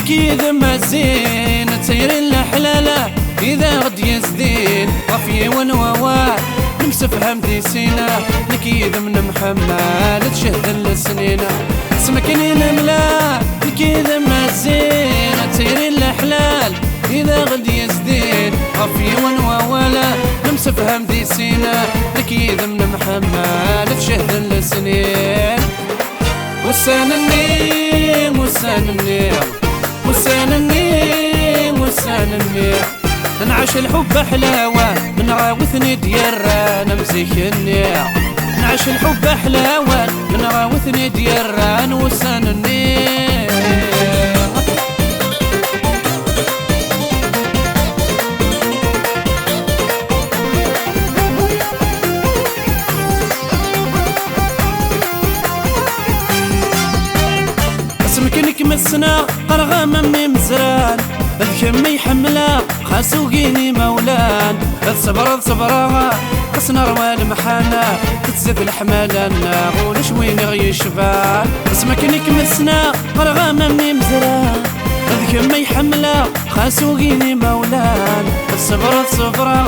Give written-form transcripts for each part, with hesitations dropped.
نكيد مزين تسير الحلالة إذا غد يزدين غفي ونوار نمسفهم دي سينا نكيد من محمد تشهد السنين سمكنين ملا نكيد مزين تسير الحلال إذا غد يزدين غفي ونوالا نمسفهم دي سينا نكيد من محمد تشهد السنين وسان النيم وسان النيم وسان النيم وسان النيم نعيش الحب حلاوة نراوثني ديران مزيك النيم نعيش الحب حلاوة نراوثني ديران وسان النيم سمكنك مسنا قرغام مي مزران الكمي يحملا خاسوقيني مولان الصبر صبرها قصنا روال محانا تتزف الحمالنا غولش وين غيشفان سمكنك مسنا قرغام مي مزران الكمي يحملا خاسوقيني مولان الصبر صبرها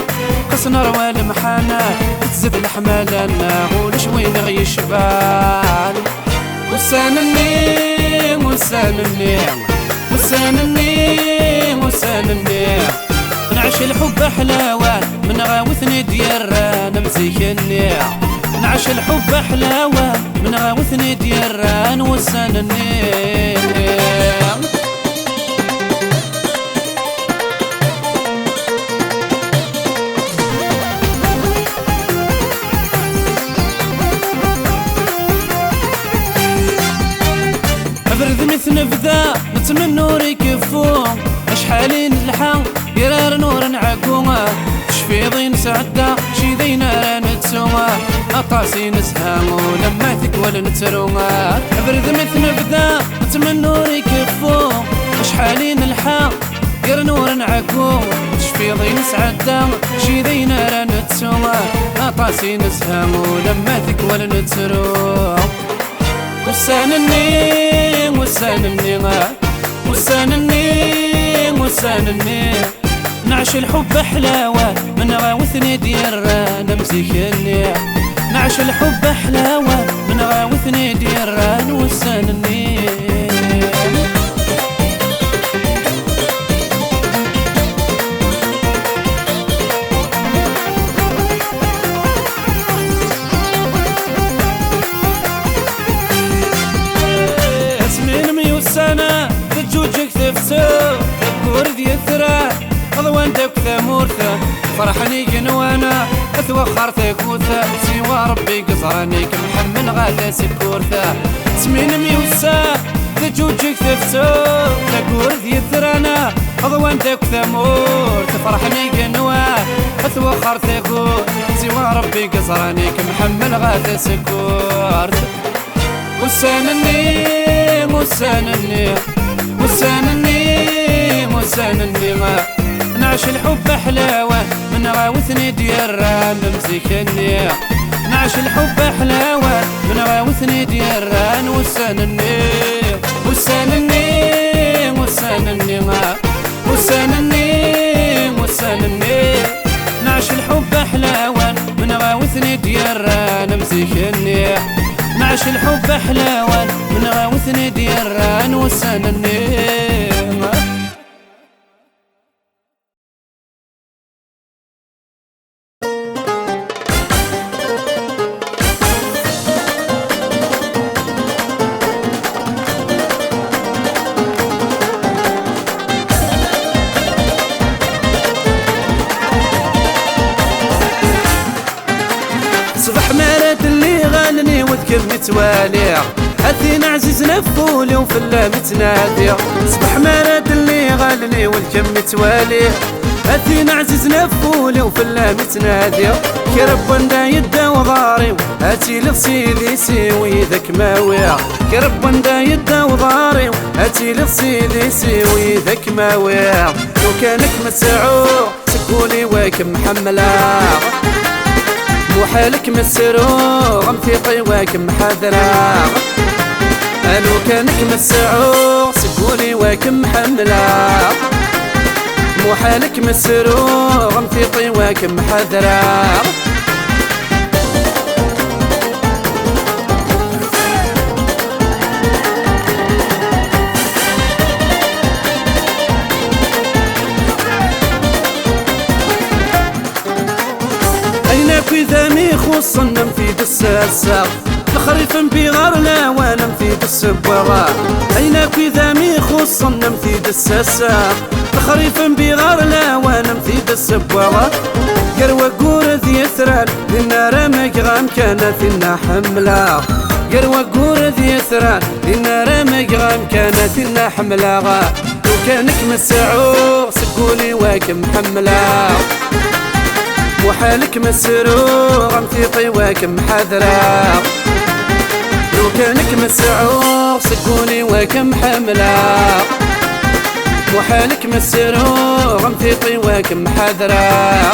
قصنا روال محانا تتزف الحمالنا غولش وين غيشفان وسان النيم وسان النيم وسان النيم وسان النيم نعيش الحب حلاوة من غاوثني ديران مزيك النيم نعيش الحب حلاوة من غاوثني ديران وسان النيم مثل نبدا نتمنى يكفون اشحالين الحق يرار نور نعقومه شفيضين سعده شي ذينا نتسوى اطاسي نسهام ولما تكول نتروما برد مثل نبدا نتمنى يكفون اشحالين الحق يرار نور نعقوم شفيضين سعده شي ذينا نتسوى اطاسي نسهام ولما تكول نتروما وسان النيم وسان النيم وسان النيم وسان النيم نعيش الحب حلاوة من غاوثني ديران مزيك النيم نعيش الحب حلاوة من غاوثني ديران وسان النيم سنة تجوجك ثفتو تذكر ذي الثرى أضواندك ثمورثة فرحني جنوانا أتوخرتك وثا سوى ربي قصرانيك محمل غاثة سكورثة سمين ميوسا تجوجك ثفتو تذكر ذي الثرانا أضواندك ثمورثة فرحني جنوانا أتوخرتك سوى ربي قصرانيك محمل غاثة سكورثة وسان النيم وسان النيم وسان النيم وسان النيم نعيش الحب حلاوة من غاوثني ديران مزيك النيم نعيش الحب حلاوة من غاوثني ديران وسان النيم وسان النيم وسان النيم وسان النيم وسان النيم نعيش الحب حلاوة من غاوثني ديران مزيك النيم نعيش الحب حلاوة من غاوثني ديران وسان النيم صبح مرات اللي غالني وذكر متوالي أثينا عزيز نفولي وفلا متنادي صبح مرات اللي غالني والكم متوالي أثينا عزيز نفولي وفلا متنادي كي رب دا يدا وضاري هاتي لغسيلي سيوي ذاك ماوي كي رب دا يدا وضاري هاتي لغسيلي سيوي ذاك ماوي لو كانك مسعو سكولي واك محملا وحالك مسروغ امثيقي واك محاذرة لو كانك مسعو سكولي واك واكم حملة محالك مسروغ مفيطي واكم حذرة أينك ذامي خصنا في الساسة الخريف بغار لا وانا في السبوغة أينك ذامي خصنا في الساسة الخريف بغار لا وانا في السبوغة قروة قورة يثران للنار مقغام كانت لنا حملة قروة قورة يثران للنار مقغام كانت لنا حملة لو كانك مسعوغ سقولي واكم حملة وحالك مسروغ مفيطي واكم حذرة لو كانك مسعوغ سقوني واكم حملة وحالك مسروغ مفيطي واكم حذرة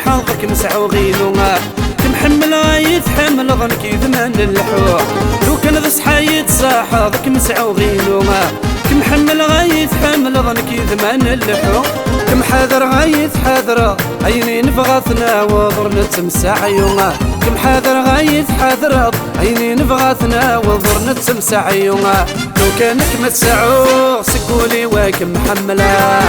حظك مسعو غيلوما كمحمل يتحمل ظنك يذمن اللحوح لو كان ذا صحايد صاح حظك مسعو غيلوما كمحمل يتحمل ظنك يذمن اللحوح كم حاذر يتحاذر عيني نبغاثنا وضر نتمسع يوما كم حاذر يتحاذر عيني نبغاثنا وضر نتمسع يوما لو كانك مسعو سقولي واكم محملة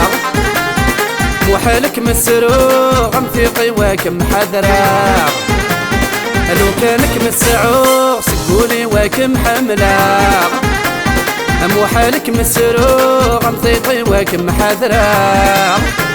وحالك مسروغ مفيقي واكم حذرة لو كانك مسعوغ سقولي واكم حملة وحالك مسروغ مفيقي واكم حذرة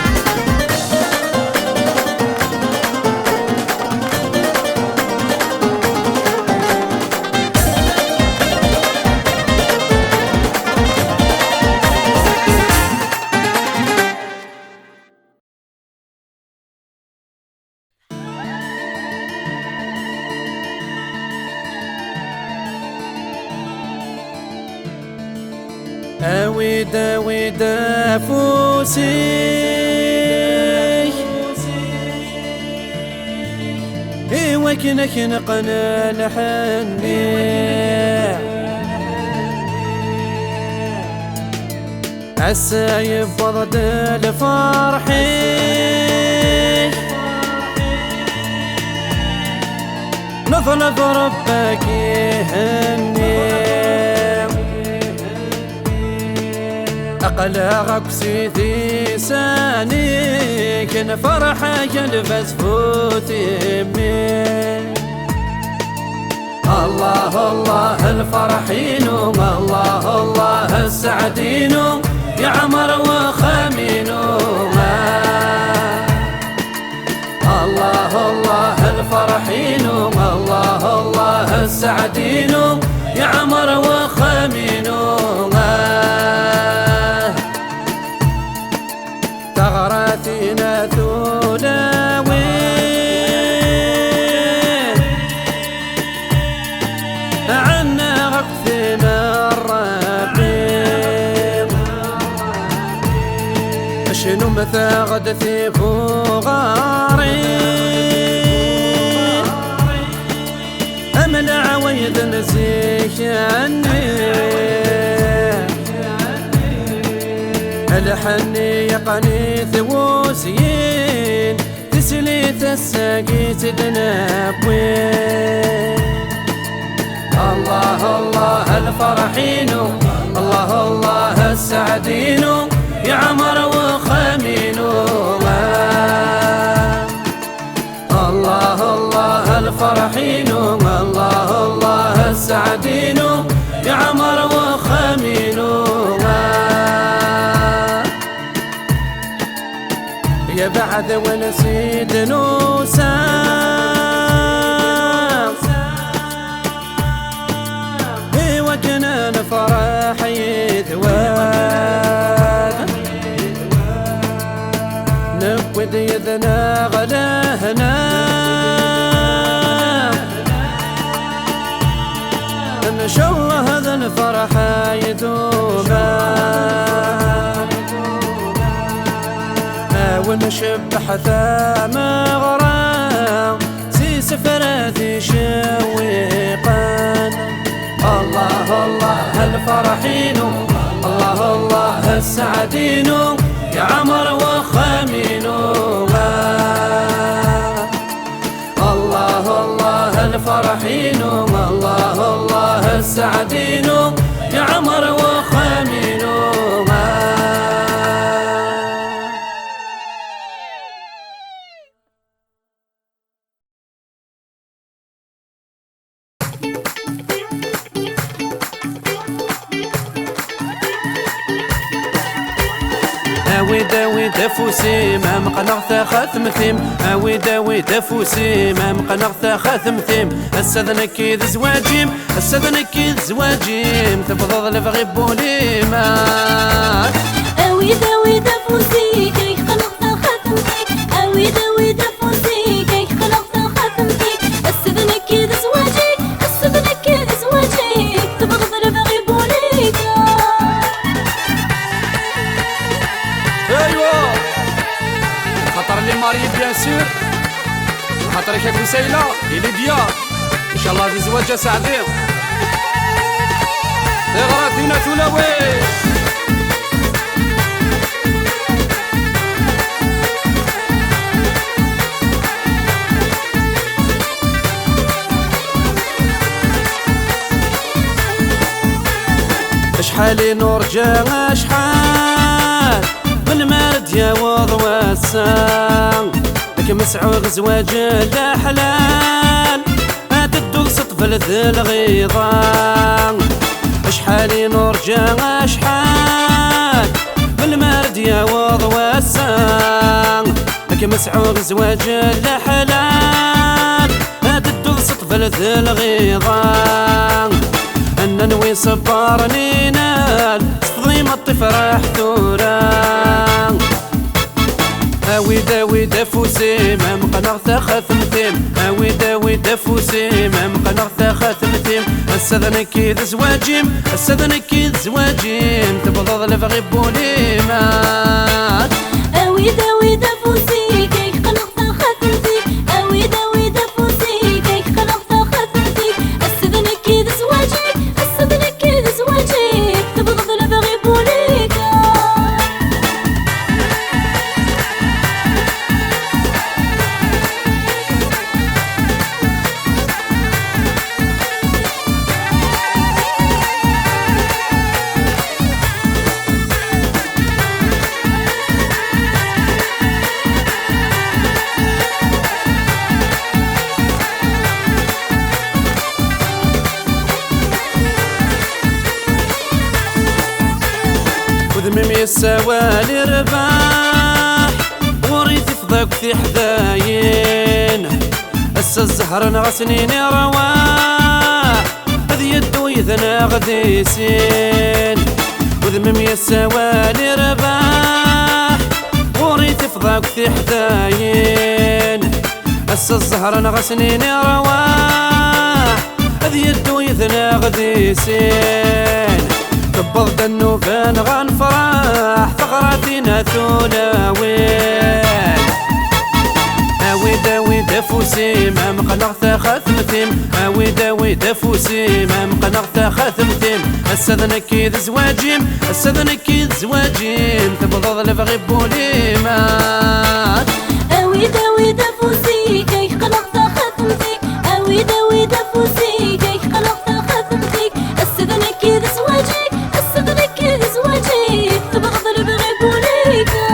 أويدا ويدا فوسي إيوا كنا خنقنا لحني عالسايب وضد الفرحي نطلب ربك يهني أقلقك سيدي ساني كن فرحك البس فوتي من الله الله الفرحين الله الله السعدين يا عمر وخامين الله الله الفرحين الله الله السعدين يا عمر وخامين ثغراتنا ثولاوي عنا غثنا الرقيب شنو مثا غدثي فوغاري أمل عويد نسيك عني الحني يا قنيث وسيين تسليت الساقيت دنابوين الله الله الفرحين الله الله السعدين يا عمر وخامين الله الله الفرحين الله الله السعدين يا عمر وخامين يا بعد ونسيت نوسام ايوا كنا نفرح يثواب نقود يدنا غلاهنا ان شاء الله هذا الفرح يدوم ونشبح ثام غرام سي سفراتي شويقان. الله الله الفرحينو، الله الله السعدينو، يا عمر وخامينو. الله الله الفرحينو، الله الله السعدينو، يا عمر وخامينو. داوي دافوسي ما مقنغ خاتمتيم، اوي داوي دافوسي ما مقنغ خاتمتيم. السذن كيد زواجيم، السذن كيد زواجيم، تبضض لفغي بوليما. اوي داوي دافوسي كي خلقت خاتمتيك، اوي داوي دافوسي كي خلقت خاتمتيك. السذن كيد زواجيك، السذن كيد زواجيك، تبضض لفغي بوليما. ايوا خاطر لي ماري بيان سور، خاطرك يا كوسيلة إلي بيا ان شاء الله هذه زواجة سعدين. غراتينا تولاوي شحالي نرجع شحال بالمرد يا وض وسام، لك مسعوغ زواج لا حلال تدو سطف ذي الغيضان. شحالي نرجع شحال بالمرد يا وض وسام، لك مسعوغ زواج لا حلال تدو سطف ذي الغيضان. أنا نوي صبرني نال صفضي ما الطفرح ثوران. اوي داوي دافوسي ما مقنغ خاتمتيم، اوي داوي دافوسي ما مقنغ خاتمتيم. السذن كيد زواجيم، السذن كيد زواجيم، تبضض لفغي بوليما. اوي داوي دافوسي كي خلقت خاتمتيك، اوي داوي دافوسي كي خلقت خاتمتيك. السذن كيد زواجيك، السذن كيد زواجيك، تبضض لفغي بوليكا. وذمم يسوالي رباح وريث فضاك في حذاين. هسا الزهر نغسنيني رواح هذ يدو يذنا غديسين. وذمم يسوالي رباح وريث فضاك في حذاين. هسا الزهر نغسنيني رواح هذ يدو يذنا غديسين. قبضت النوفان غنفرح ثغراتنا ثولاوين. اوي داوي دافوسي ما مقنغ خاتمتيم، اوي داوي دافوسي ما مقنغ خاتمتيم. السذن كيد زواجيم، السذن كيد زواجيم، تبضض لفغي بوليما. اوي داوي دافوسي كي خلقت خاتمتيك، اوي داوي دافوسي كي خلقت خاتمتيك. السذن كيد زواجيك، السذن كيد زواجيك، تبغض البغي بوليكا.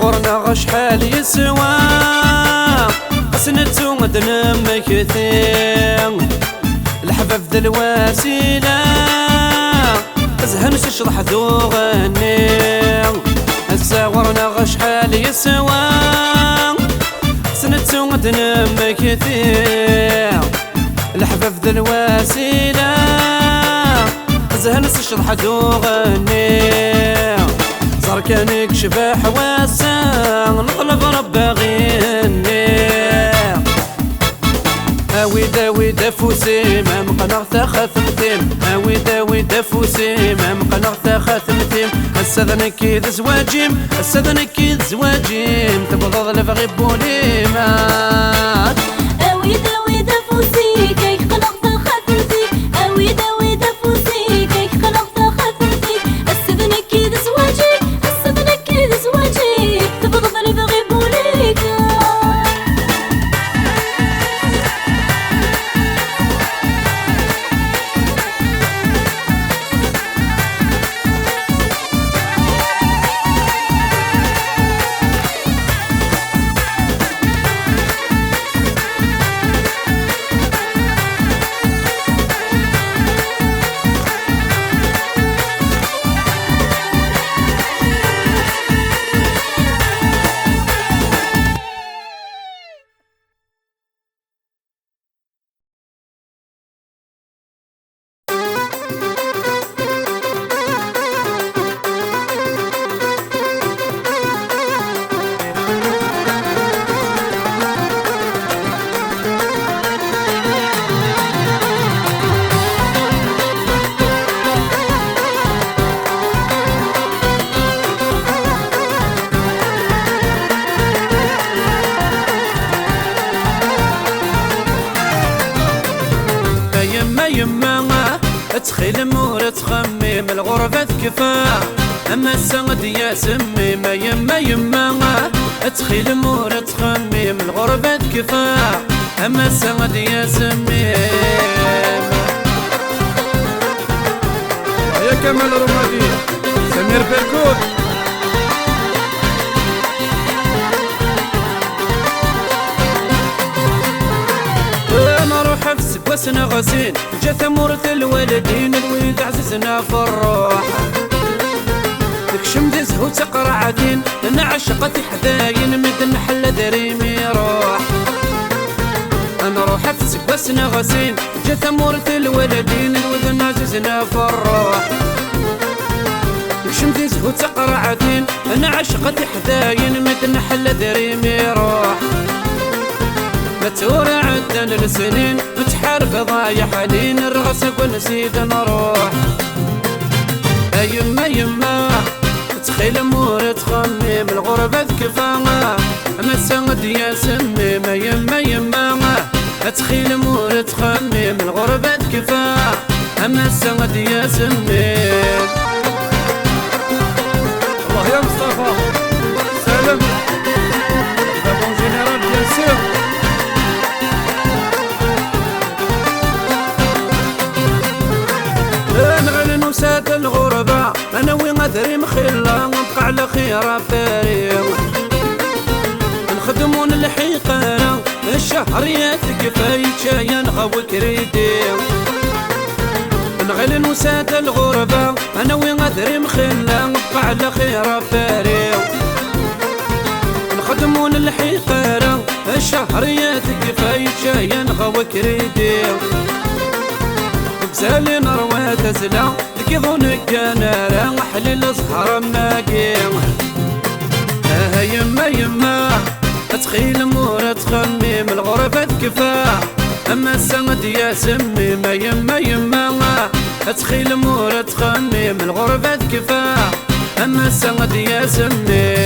غرنا شحال يسوى سنتو مدنم كثير. الحباب ذا الوسيلة زهن شرح ذو غني. هسا غرنا شحال يسوى ودنا كثير الحفاف ذا الوسيلة زهل شطحة وغني صار كان يكشف حواسه نطلب ربه غيني ويدا ويدا فوسي ما مقنغ خاتمتيم ويدا ويدا فوسي ما مقنغ خاتمتيم السذن كيد زواجيم السذن كيد زواجيم تبغض لفغي بوليما ويدا ويدا فوسي كيك قنغ خاتمتي ويدا ويدا فوسي كيك قنغ خاتمتي السذن كيد زواجي السذن كيد زواجي تبغض لفغي بوليكا يما تخيل مور تخمم الغربة كفا أما السند يا سمي ما يما تخيل مور تخمم الغربة كفا أما السند يا سمي يا كمال رمادي سمير بيركوت وسنا غسين جات مورث الوالدين الويد عززنا في الروح تكشم ذي زهو تقرعتين انا عشقتي حداين مد محل دريمي روح انا روح في وسنا غسين جات مورث الوالدين الويد عززنا في الروح تكشم ذي زهو تقرعتين انا عشقتي حداين مد محل دريمي روح متورة عدنا السنين متحارب ضايع حنين الرغسك ونسيت نروح يما تخيل مور تخمم الغربة كفاها ما السند يا سمي ما يما تخيل مور تخمم الغربة كفاها ما السند يا سمي الله يا مصطفى سلام بون جينيرال بيان سور نسات الغربة أنا وين غدري مخلة نبقى على خير فريق نخدمون الحقيقة الشهريات كفاية شايا نغوي كريدي نغل نسات الغربة أنا وين غدري مخلة نبقى على خير فريق نخدمون الحقيقة الشهريات كفاية شايا نغوي كريدي بسالي نروى تزلا كيظنك انا راه حلل صحرا ماكي يما تخيل مور تخمم الغربة كفا اما السند يا سمي ما يما تخيل مور تخمم الغربة كفا اما السند يا سمي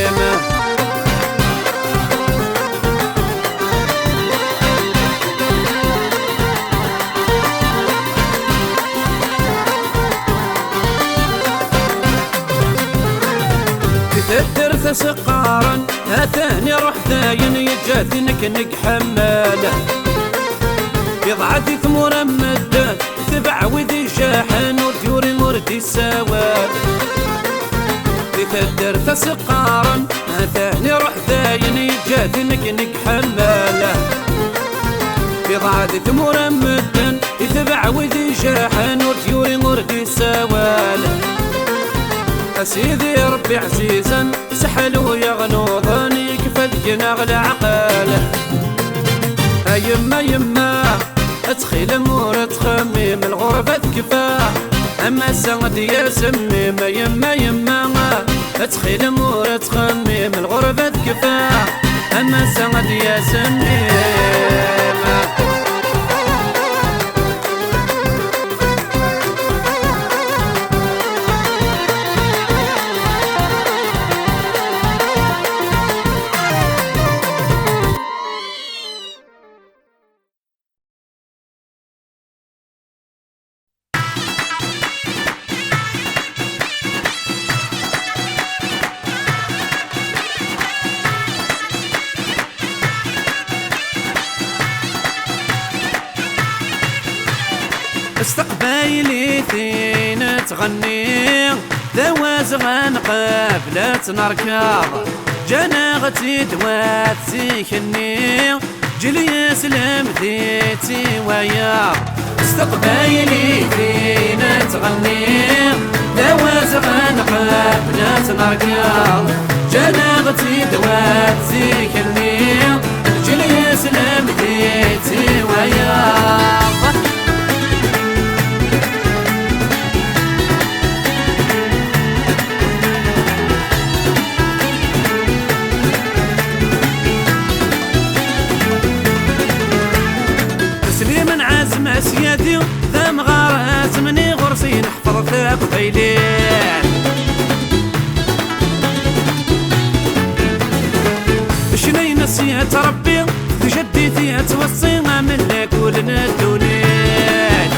تدرت سقارا اثاني روح داين يجاتي نك حماله يضعدي ثمور مدان تبع ودي شاحن وديوري موردي السواد تدرت سقارا اثاني روح داين يجاتي نك حماله يضعدي ثمور مدان تبع ودي شاحن وديوري موردي السواد سيدي ربي عزيزا سحل ويغنوضني كفى ذقنا غلا عقاله يما يما تخيل مور تخمم الغربة تكفاه أما سعد يا سمي ما يما يما تخيل مور تخمم الغربة تكفاه أما سعد يا سمي استقبايلي ثين تغني دواز غنقف لا تنركض جناغتي دوات سيكني جلي سلم ذيتي ويا استقبايلي ثين تغني دواز غنقف لا تنركض جناغتي دوات سيكني جلي سلم ذيتي ويا سيادي ذا مغارات مني غرسي نحفظ ثاق بيلين شني نسيت ربي جدي ثيات توصي من لك ولنا الدونين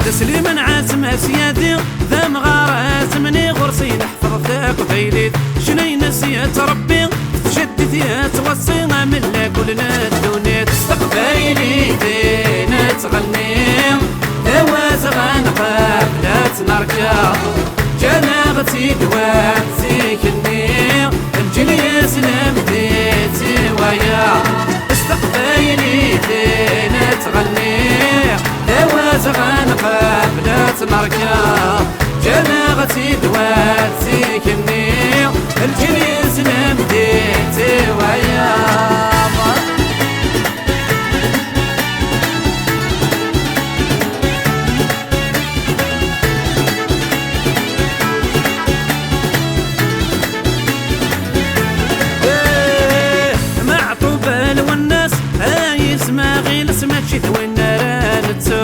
تسليم عازم سيادي ذا مغارات مني غرسي نحفظ ثاق بيلين شني نسيت ربي جدي ثيات توصي من لك ولنا الدنيا استقبايلي دين تغني دواز غنقف لا تنركض جناغتي دوات سيكني الجلي سلم ديتي ويا استقبايلي دين تغني دواز غنقف لا تنركض جناغتي دوات سيكني الجلي سلم ديتي ويا ماشي وين رانتسوق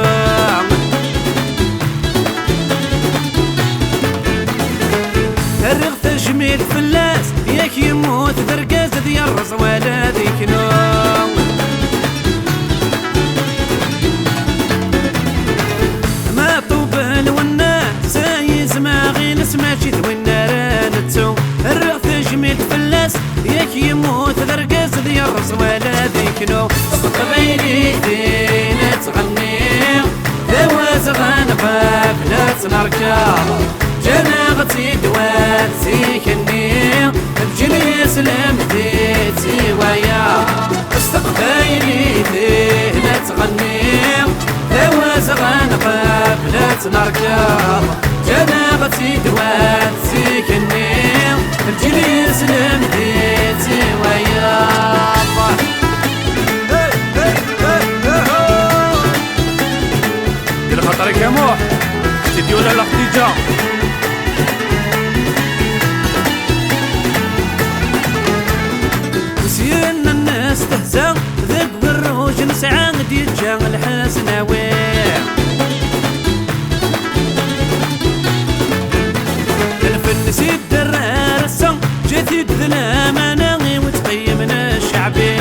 الرغ تجميل فلاس ياك يموت درقاز ديال الرز ولا ذيك نوم ما طوبل والناس سايز ما غيلس ماشي وين رانتسوق الرغ تجميل فلاس ياك يموت درقاز ديال الرز ولا ذيك نوم قبيلي دين تغني دواز غنقف لا تنركض جناغتي دوات سيكني بجلي سلم ديتي ويا استقبايلي دين تغني دواز غنقف لا تنركض جناغتي دوات سيكني بجلي سلم ديتي ويا خاطرك يا موح سيدي ولا خديجة وسيرنا الناس تهزا ذاك بالروج نسعى غدي تجا الحسناوي الفن سيد درار السن جاتي الظلام انا وتقيمنا الشعبي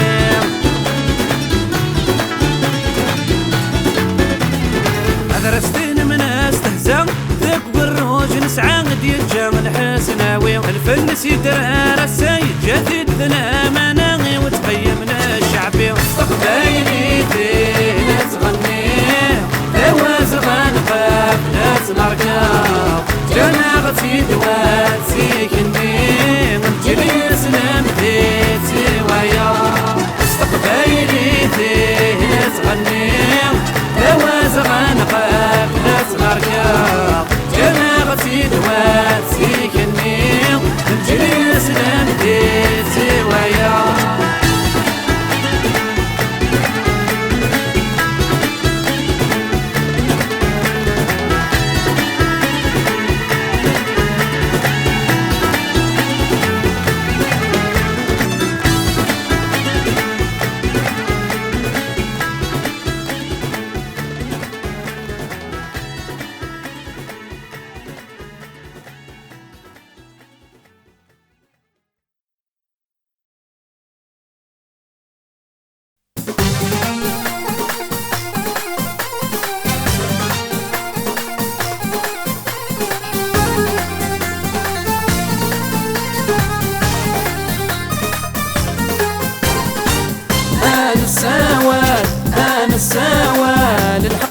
درستين من استهزا ذاك بالروج نسعى غدي تجا الحسناوي الفن سيد درار السيد جاتي الظلام انا وتقيمنا الشعبي استقبايلي دين تغني دواز غنقف لا تنركض جناغتي دوات سيكني جلي سلم ديتي ويا استقبايلي دين تغني دواز غنقف لا تنركض جناغتي دوات سيكني جلي سلم ديتي ويا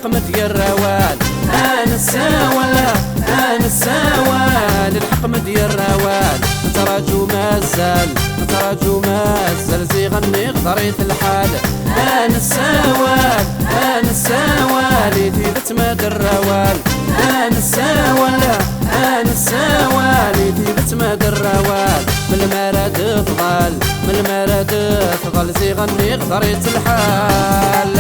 للحق مدير روال. انا الساوى انا الساوى للحق مدير روال. تراجو مازال تراجو مازال زي غني غطريت الحال. انا الساوى انا الساوى لي ثيبت مدى الروال. انا الساوى انا الساوى لي ثيبت مدى الروال. من المراد فضل من المراد فضل زي غني غطريت الحال.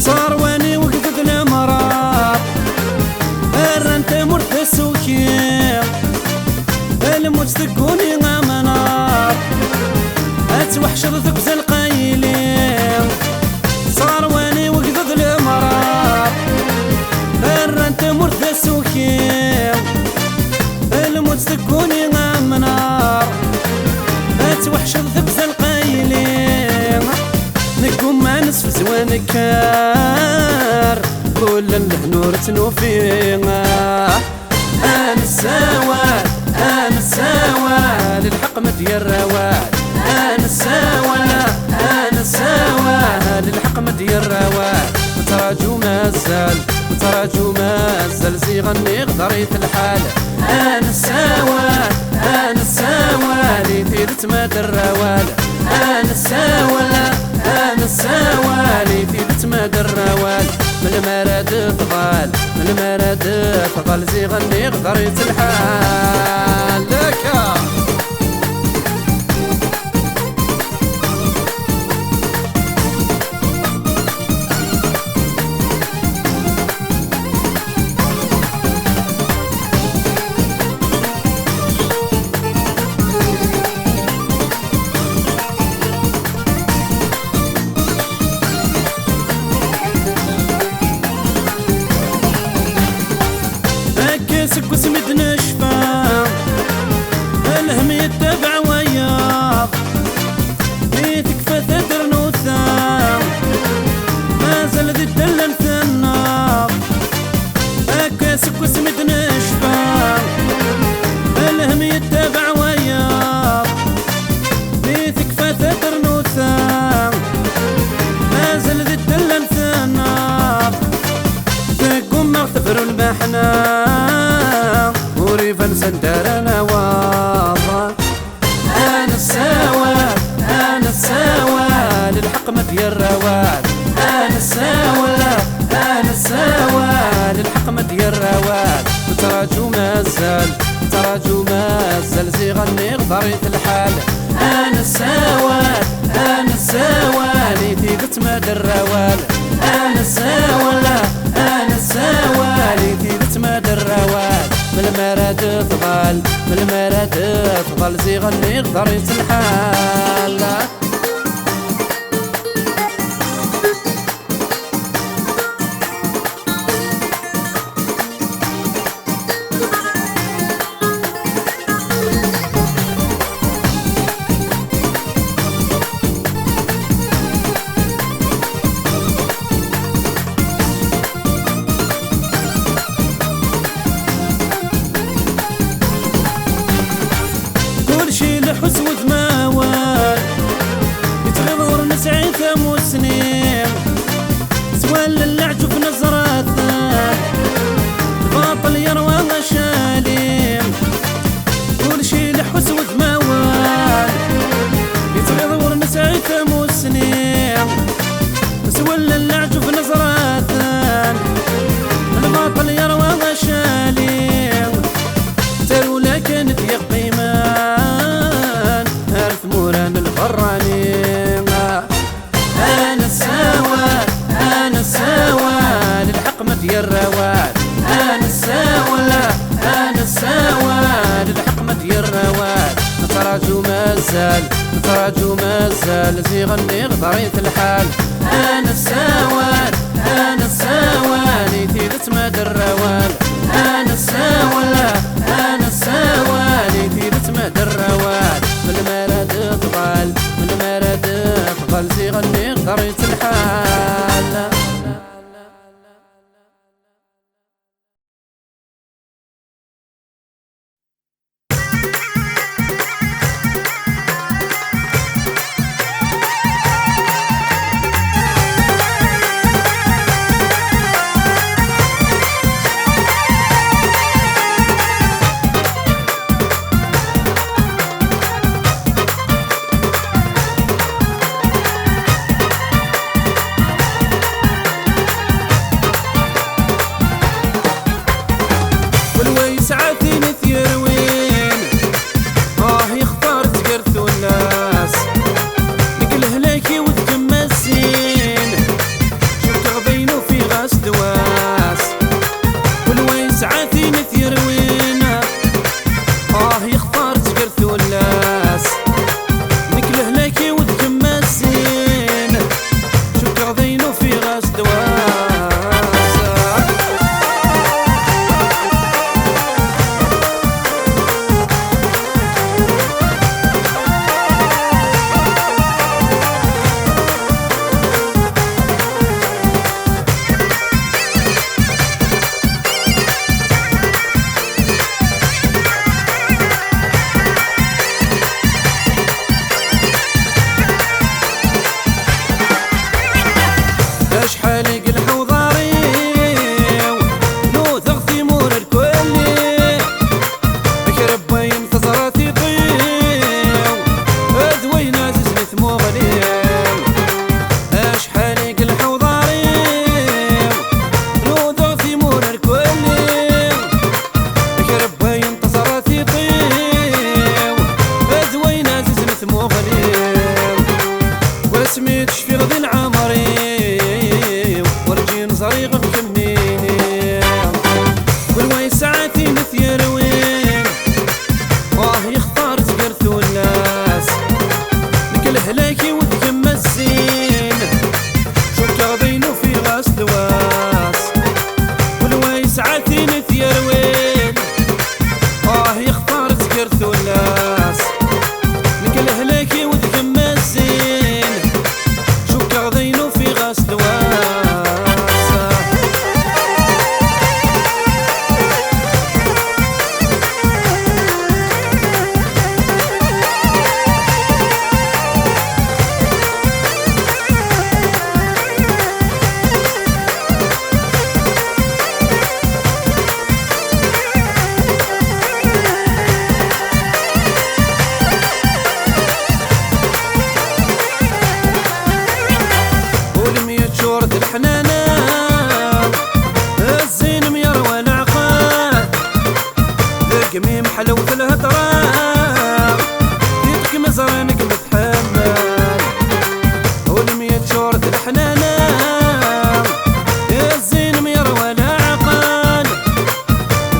صار واني وقفت المرار الرنت مرت السوكير الموج تقوني غامنار اتوحشر ذقز القايلين. صار واني وقفت المرار الرنت مرت السوكير الموج تقوني غامنار اتوحشر ذقز القايلين. نقوم ما نسف زوان كار كل الهنور تنوفينا. انا الساوى انا الساوى للحق مدير روال. انا الساوى انا الساوى للحق مدير روال. تراجو مازال تراجو مازال زي غني غطريت الحال. انا الساوى انا الساوى لي ثيبت مدى الروال. انا الساوى انا الساوى لي ثيبت مدى الروال. من المراد فضل من المراد فضل زي غني غطريت الحال. لك كاسك وسمد نشفى الهم يتبع وياك بيتك فتدر نوثاق ما زال ذي الدلل في النار. كاسك وسمد نشفى الهم يتبع وياك بيتك فتدر نوثاق ما زال ذي الدلل في النار. تقوم مغتفر البحنا وريفا سندرنا واضح. انا الساوى انا الساوى للحق مدير روال. انا الساوى انا الساوى للحق مدير روال. تراجو مازال تراجو مازال زي غني غطريت الحال. انا الساوى انا الساوى لي ثيبت مدى الروال. انا الساوى انا الساوى لي ثيبت مدى الروال. من المراد فضل من المراد فضل زي غني غطريت الحال. لحس وذماوال يتغير نسعي ثمو سنين سوال اللعجو في نظراته باطل يروى غشاليم. كل شي لحس وذماوال يتغير نسعي ثمو سنين سوال اللعجو في نظراته الباطل يروى غشاليم. ترولا كانت يقيمان هرث موران الفرانين. انا الساوى انا الساوى للحق مدير روال. انا الساوى انا الساوى للحق مدير روال. تراجو مازال تراجو مازال زي غني غطريت الحال. انا الساوى انا الساوى لي ثيبت مدى الروال. انا الساوله انا السوالي ديرت ما دروال من المراد طغال من المراد طغال زي غني قريت الحال. ساعتي نثير وين يختار تقرث الناس نقله ليكي وتكمسين شفت غبينو في غاس دواس والوين ساعتي نثير وين يختار تقرث الناس نقله ليكي وتكمسين شفت غبينو في غاس دواس. شحال يقلح وضاريو لو ثغثي مور الكلي بكرب بين تصراتي طيو ذوين عزيز نثمو غليو. شحال يقلح وضاريو لو ثغثي مور الكلي بكرب بين تصراتي طيو ذوين عزيز نثمو غليو. ورسميت شفي غدي العمري صريغ مكميني والوين ساعتي مثير وين يختار تقرث الناس نقله ليكي وتكمسين شوك غبينو في غاس دواس والوين ساعتي مثير وين يختار تقرث الناس نقله ليكي وتكمسين شوك غبينو في غاس دواس. الحنانة الزين ميروى العقاد ذاك حلوة الهضرة يدك مزرانك متحمل والمية شورة الحنانة الزين ميروى العقاد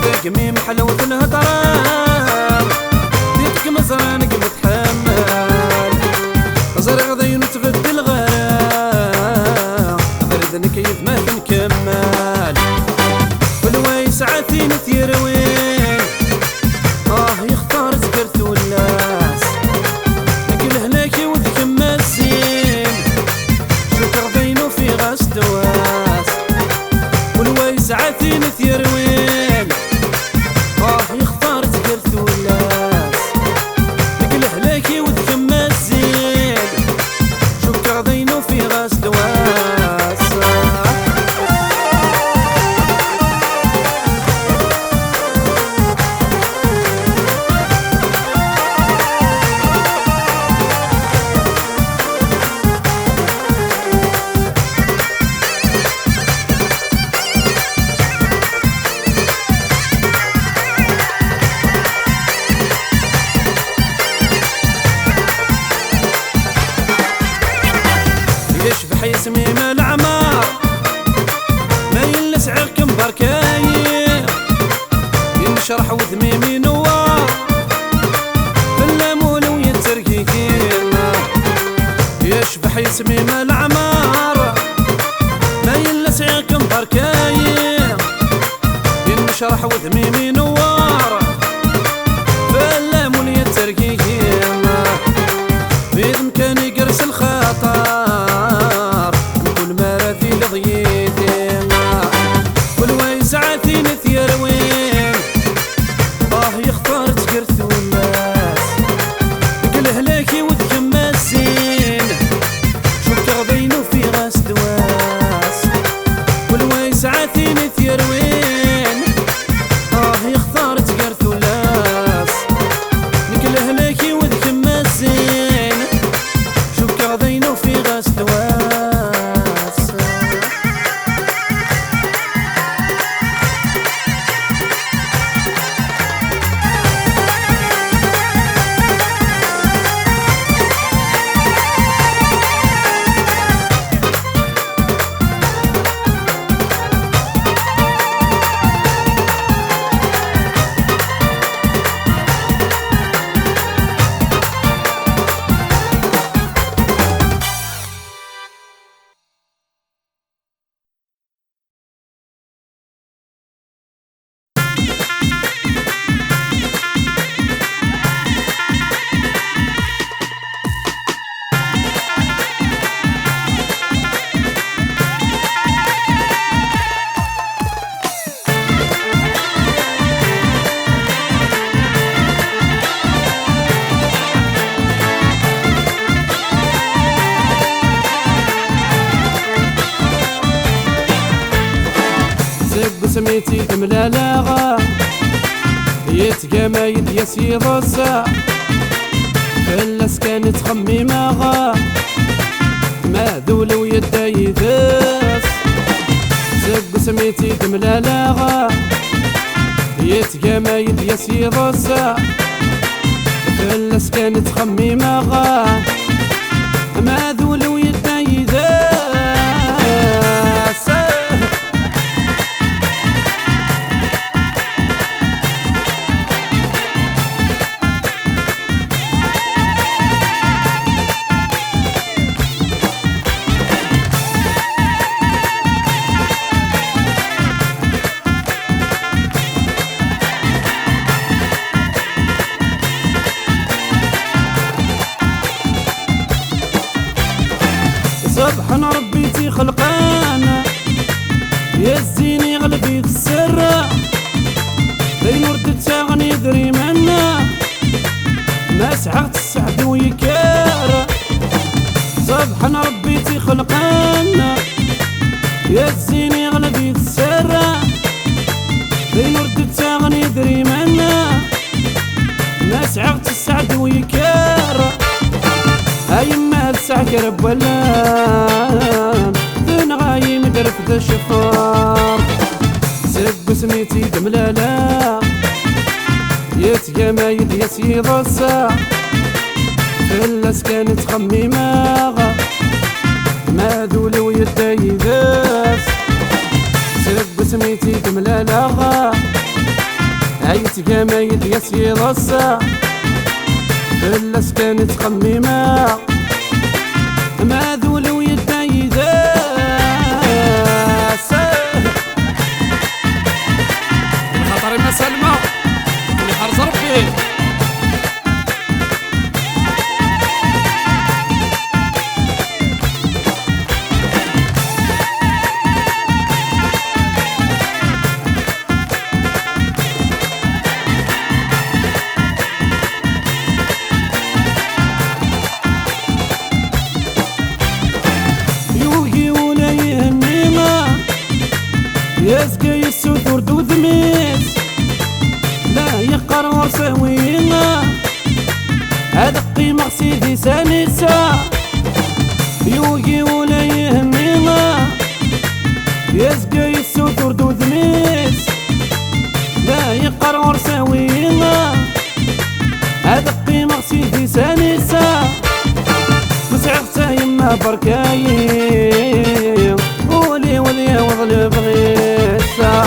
ذاك حلوة الهضرة يدك مزرانك متحمل زرع ضين تفد الغرام كيف ما تنكمل والوين ساعتي نثير وين يختار تقرث الناس نقله ليكي وتكمسين شوك غبينو في غاس دواس والوين ساعتي نثير وين يختار تقرث الناس نقله ليكي وتكمسين شوك غبينو في غاس دواس. يشبح يسميم العمار ما يلس عرق مبركاير ينشرح وذميمي نوار في الليمون ويتركي كيما يشبح يسميم العمار ما يلس عرق مبركاير ينشرح وذميمي نوار فلا مولي التركيكين بإمكاني قرس الخطر كل ما راثي لضييتي كل ويس عاثين ثيروين يختار تقرث والناس قل هلاكي وذكم الزين شوف كغضينو في غاس دواس كل ويس عاثين ثيروين يختار تقرث والناس قل هلاكي وذكم الزين شوف كغضينو في غاس دواس سميتي تملالاغا يتقامايد يا سيد السا فلاس كانت خميماغا ما ذول ويدا يداس زق سميتي تملالاغا يتقامايد يا سيد السا فلاس كانت خميماغا ما ذول ويدا يداس سبحان ربيتي خلقانا يزيني غلبي في السر بين وردت تاغني يدري منا ما سعقت السعد ويكار سبحان ربيتي خلقانا يزيني غلبي في السر بين وردت تاغني يدري منا ما سعقت السعد ويكار هايما السعكر بولان ذن غايم درف ذا الشفار سب سميتي دملالا يتقامايد يا سيد السا فلاس كانت خميماغا ما ذول ويدا يداس سب سميتي دملالا يتقامايد يا سيد السا فلاس كانت خميمة ما ذول ويدا يداس خاطر ما سلمى اللي حرز ربي يزكي السثور دو ذميس لا يقرر سوينا هذا قيمة سيدي سانيسا يوجي ولا يهمنا يزكي السثور دو ذميس لا يقرر سوينا هذا قيمة سيدي سانيسا مسعغتا يما بركايم ولي ولي وظل بغيسا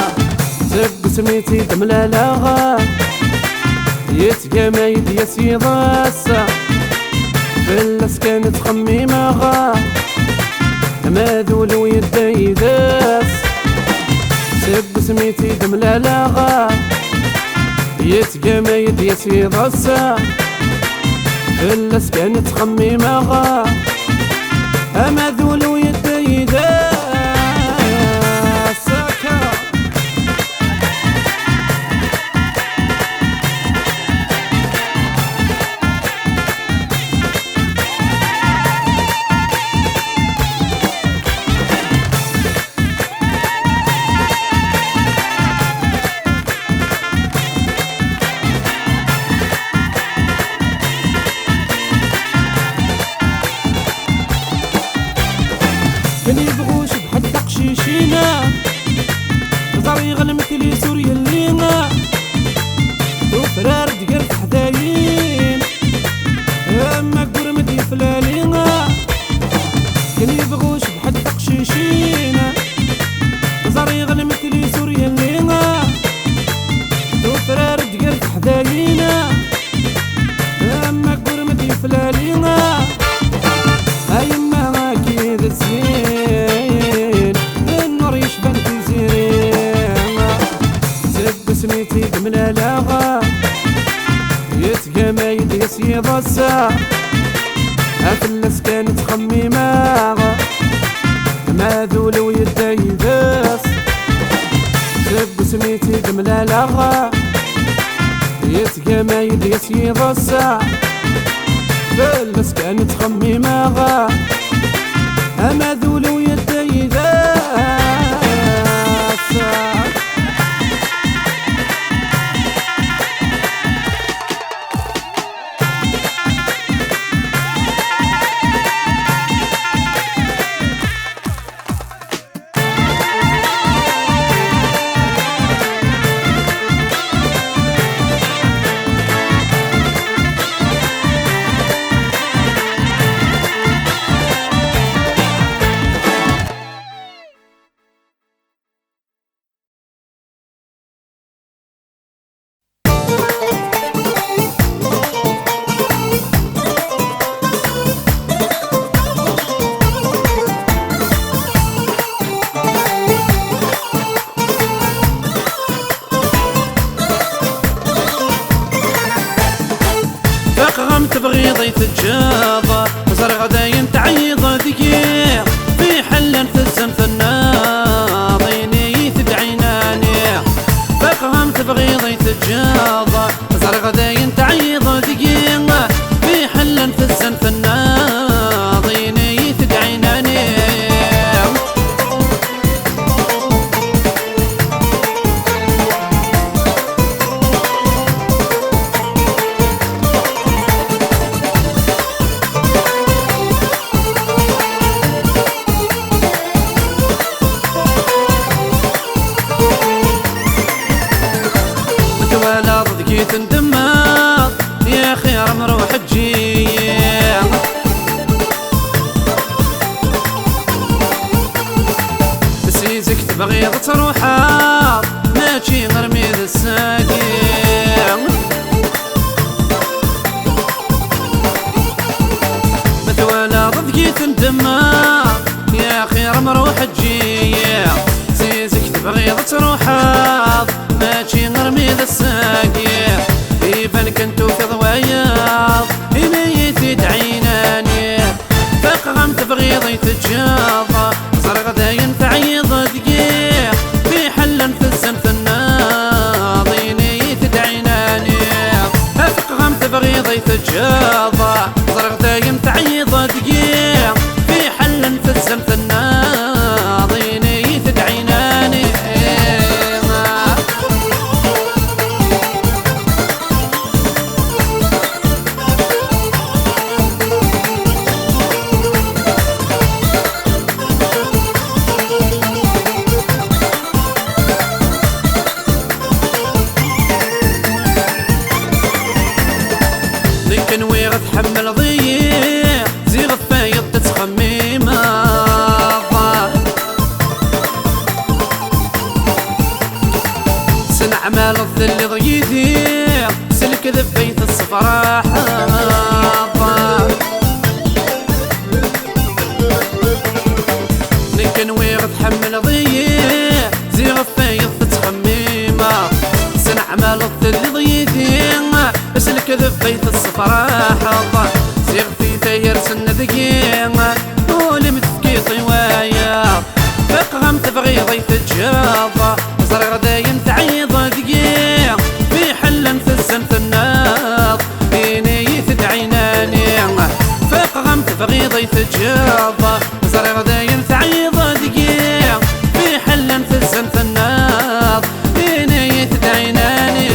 زب سميتي دملالاغا يتقامايد يا سيد السا فلاس كانت ما ذول ويدا يداس سب سميتي دملالاغا يتقام يدي سيد السا الناس كانت تخمماغا اما ذول ويدي دا ساكا كان يبغوش بحد قشيشينا طريق المثلي سوريا اللينا وفرار دقر حدايين اما قرمد يفلالينا كان يبغوش بحد قشيشينا طريق المثلي سوريا اللينا وفرار دقر حدايينا اما قرمد يفلالينا ايما اكيد الزين النور يشبن في زين زب سميتي دملالاغا يتقام يدي سيد السا الناس كانت تخمماغا ما ذول ويدي باس زب سميتي دملالاغا يتقام يدي سيد السا الناس كانت تخمماغا اما ذول ويدي ذاس تبغي ضيت الجاضة زر غداين تعيض ذكير في حل في الزنف الناضيني تدعيناني فقهم تبغي ضيت الجاضة زر غداين تعيض ذكير في حل في الزنف الناضيني تدعيناني ولا ضدكي تندمر يا خير مروح تجيه سيزك تبغي تروحها ماشي غرمي ذا الساقين ولا ضدكي تندمر يا خير مروح تجيه سيزك تبغي تروحها ماشي غرمي ذا الساقية يبان كنتو في ضوايا إميتي دعيناني فقغم تبغي ضيت الجاضة صار غداين تعيض دقيق في حل في الزنف الناضيني تدعيناني فقغم تبغي ضيت الجاضة صار غداين تعيض دقيق في حل في الزنف الناضيني تدعيناني لكن ويغ تحمل ضيق زي غفايض تتخميمة سن عمال الظل ضيدي سلك ذبيت الصفراح لكن ويغ تحمل ضيق زي غفايض تتخميمة الكذب بيت الصفراء حظه سيغ في ثير سن دقيقة ولم تفكي طوايا فقهم تبغي ضيف الجاضة زرق داين تعيض دقيقة في حل مثزن في الناض بيني تدعيناني فقهم تبغي ضيف الجاضة زرق داين تعيض دقيقة في حل مثزن في الناض بيني تدعيناني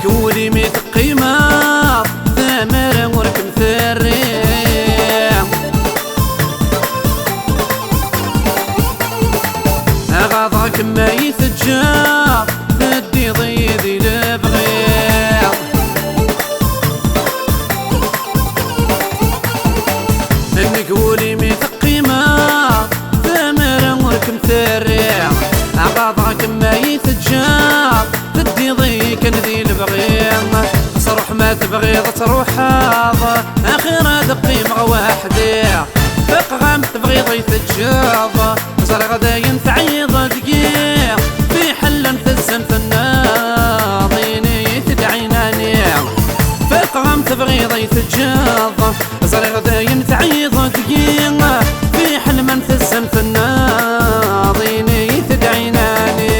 قولي ميت قيمة ثمر وركم ثريم أغاضاك ما يتجار ثدي ضيدي لبغير قولي ميت قيمة ثمر وركم ثريم أغاضاك ما يتجار ثدي ضيك ذي البغيض صروح ما تبغيض تروح هذا اخيرا دقيمة وحدي فقغام تبغي ضيف الجاضة صار غدا ينتعيض دقيق في حل مثزن في الناضيني تدعيناني فقغام تبغي ضيف الجاضة صار غدا ينتعيض دقيق في حل مثزن في الناضيني تدعيناني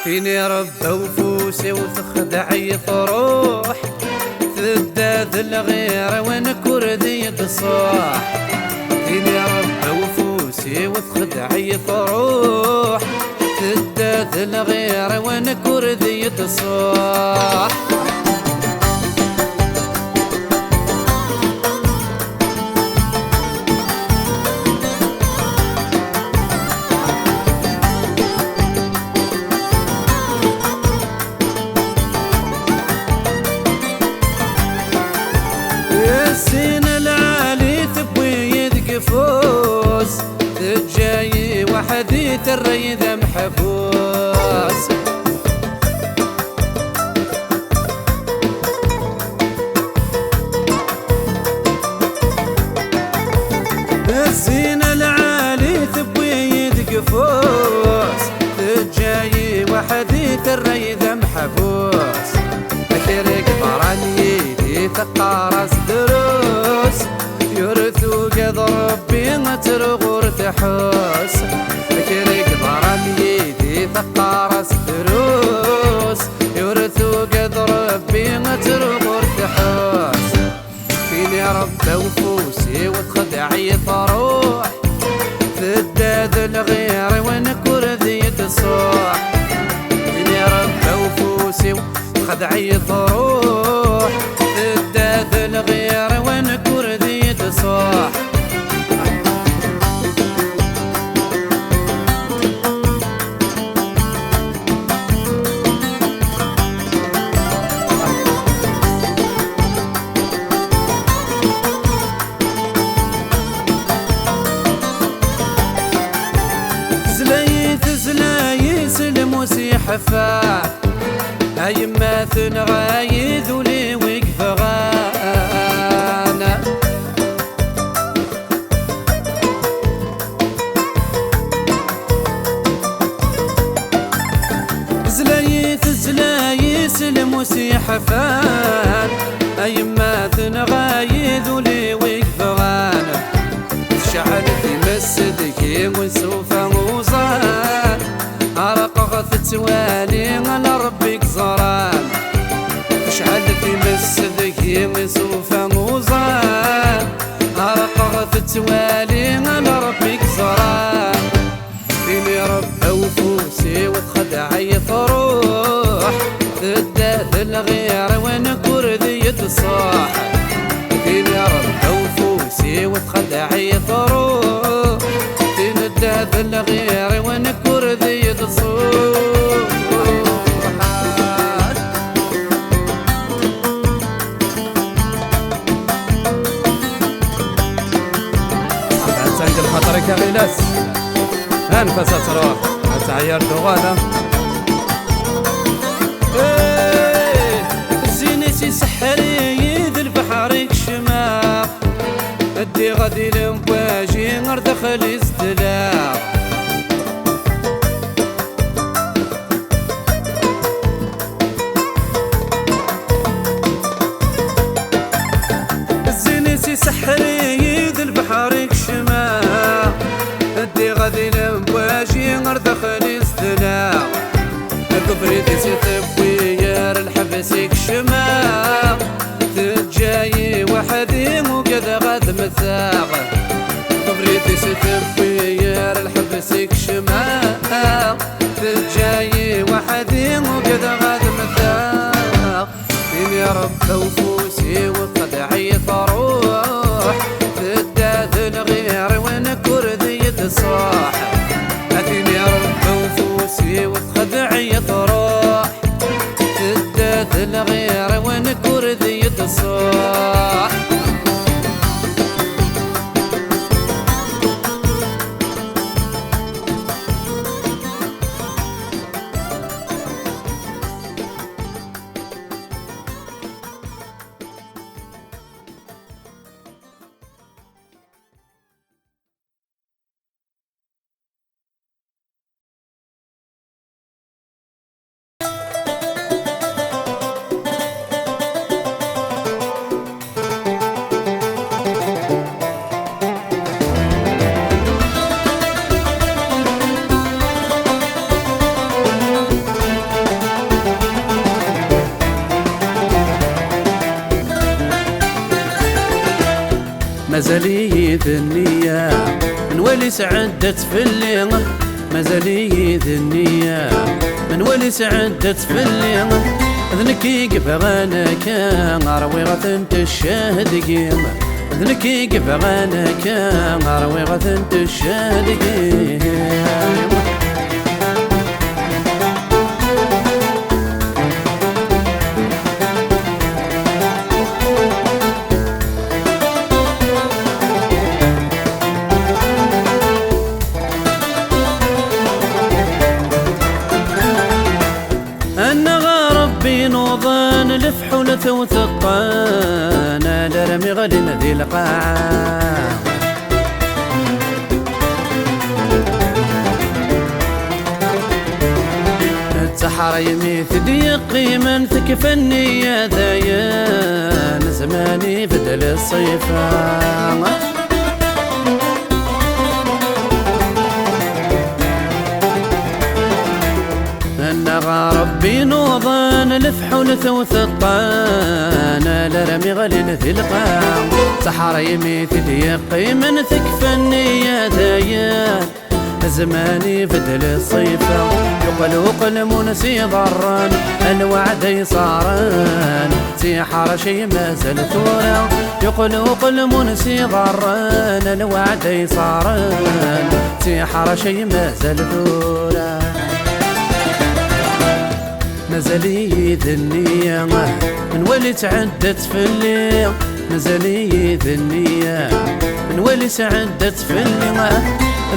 فيني ربى وفوسي وتخدعي طروح ثداد الغير ونكور ذي الصاح فيني ربى وفوسي وتخدعي طروح ثداد الغير ونكور ذي الصاح السين العالي تبوي يدقفوس تجاي وحديت الريد محبوس السين العالي تبوي يدقفوس تجاي وحديت الريد محبوس أكرك براني تقارس دروس يرثو قد ربي ترغور تحوس كريك ضرب يدي تقارس دروس يرثو قد ربي ترغور تحوس فيني ربى وفوسي وتخدعي طروح ثداد الغير ونكور ذي تصوح فيني ربى وفوسي وتخدعي طروح ثداد الغير ونكور ذي تصاح زلايس الموسي حفاح هاي ما تنغايذ ولي وقف غانا زلايس الموسي حفاح هاي ما تنغايذ ولي وقف غانا شعل في مسدك وسوف وصال أرقغت متوالي على ربك زران شحال في مسدك يمسوفة موزان أرقغ في التوالي على ربك زران فيني رب وفوسي وتخدعي فروح تدات الغير ونكور ذي الصاح فيني رب وفوسي وتخدعي فروح تدات الغير ونكور ذي الصاح خاطرك يا غيلاس انفس تروح تعير دوغانا زينتي سحري يد البحر كشماغ ادي غادي لمواجي غير دخل يزدلاغ زينتي سحري يد البحر كشماغ ادي غادي لمواجي غير دخل يزدلاغ كبريتي ستبوير الحبس يكشماغ تجاي وحدي وكذا غاد مثاغ كبريتي ستبوير الحبس يكشماغ تجاي وحدي وكذا غاد مثاغ يا رب وفوسي وقدعي فروح تداد الغير ونكور ذي الصاح أتيني يا رب وفوسي وتخدعي تروح تدات الغير ونكور ذي الصاح مازالي النية نولي سعدت في الليل مازالي النية نولي سعدت في الليل ذنكي قفغانا كان غروي غثنت الشاهد قيم ذنكي قفغانا كان غروي غثنت الشاهد قيم نوضان الفحولة وثقان لرمي غلنا ذي القاعة التحر يميث ديقي من ثك فني ذايان زماني بدل الصيفان ربي نوضان الفحولة وثقان لرمي غلين ذي القاع سحر يميث ديقي من ثكفن يا ذايان زماني بدل الصيفة يقلق المنسي ضران الوعد يصاران سيحر شي ما زال ثورا يقلق المنسي ضران الوعد يصاران سيحر شي ما زال ثورا مازالي النية نولي تعدت في الليل مازالي النية نولي سعدت في الليل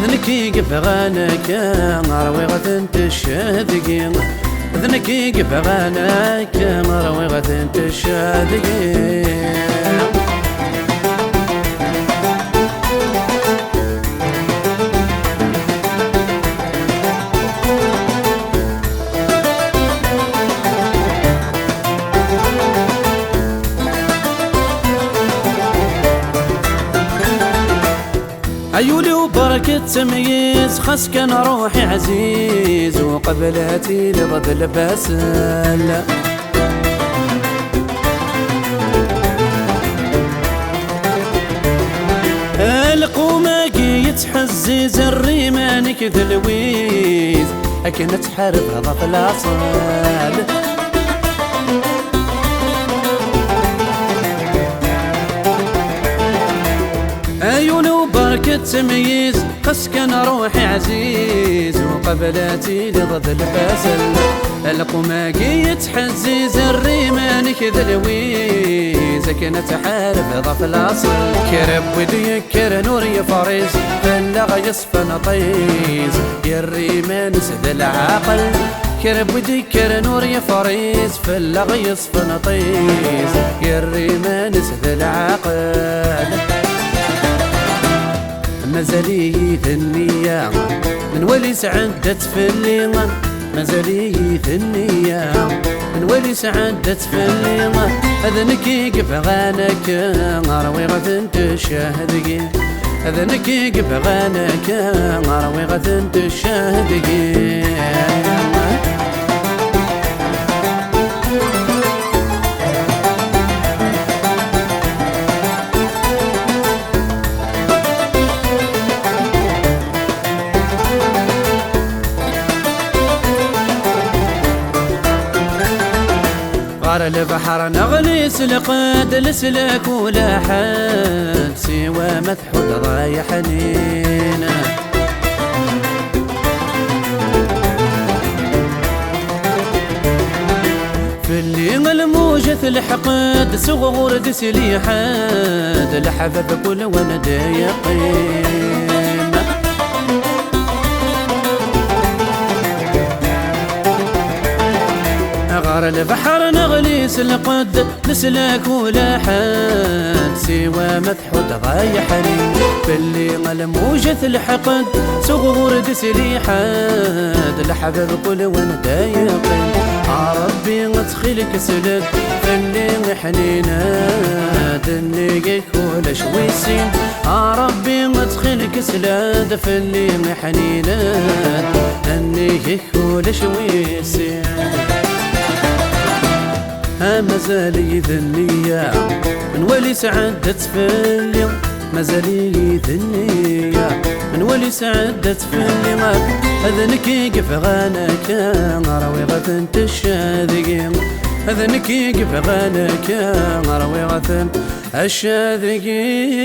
ذنكي قفغانا كان روي غثنت الشاذقين ذنكي قفغانا كان روي غثنت الشاذقين عيولي وبركة تمييز خاص كان روحي عزيز وقبلاتي لضد الباسل القوماقي يتحزز الريمان كذلويز أكن تحارب هذا في الأصل عيوني وبركة تمييز قس كان روحي عزيز وقبلاتي لضد الباسل القماقي يتحزز الريمان كذلويز كانت حارب ضف الاصل كرب ودي كر نور يا فارس بلغ يصفى نطيز يا الريمان سد العقل كرب ودي كر نور يا فارس بلغ يصفى نطيز يا الريمان سد العقل مازالي ثنية من ولي سعدت في الليل مازالي ثنية من ولي سعدت في الليل هذا نكيق بغانك غروي غثن تشاهدقي هذا نكيق بغانك غروي غثن تشاهدقي غار البحر نغلي سلقاد لسلك ولا حد سوى مذحود ضايع حنينه في الليل الموجة الحقاد صغور دسلي حاد الحباب كل وانا دايقين غار البحر نغلي سلقد نسلك ولا حد سوى مذحود ضايع حنين باللي الموجة الحقد صغور دسلي حد الحباب كل وانا دايقين ربي تخيلك سلك فاللي حنينة دنيك ولا شويسين ربي تخيلك سلاد فاللي حنينة دنيك ولا شويسين مازالي ذنية من ولي سعدت في اليوم مازالي ذنية من ولي سعدت في اليوم هذا نكيق في غانك غروي غثن تشاذقين هذا نكيق في غانك غروي غثن الشاذقين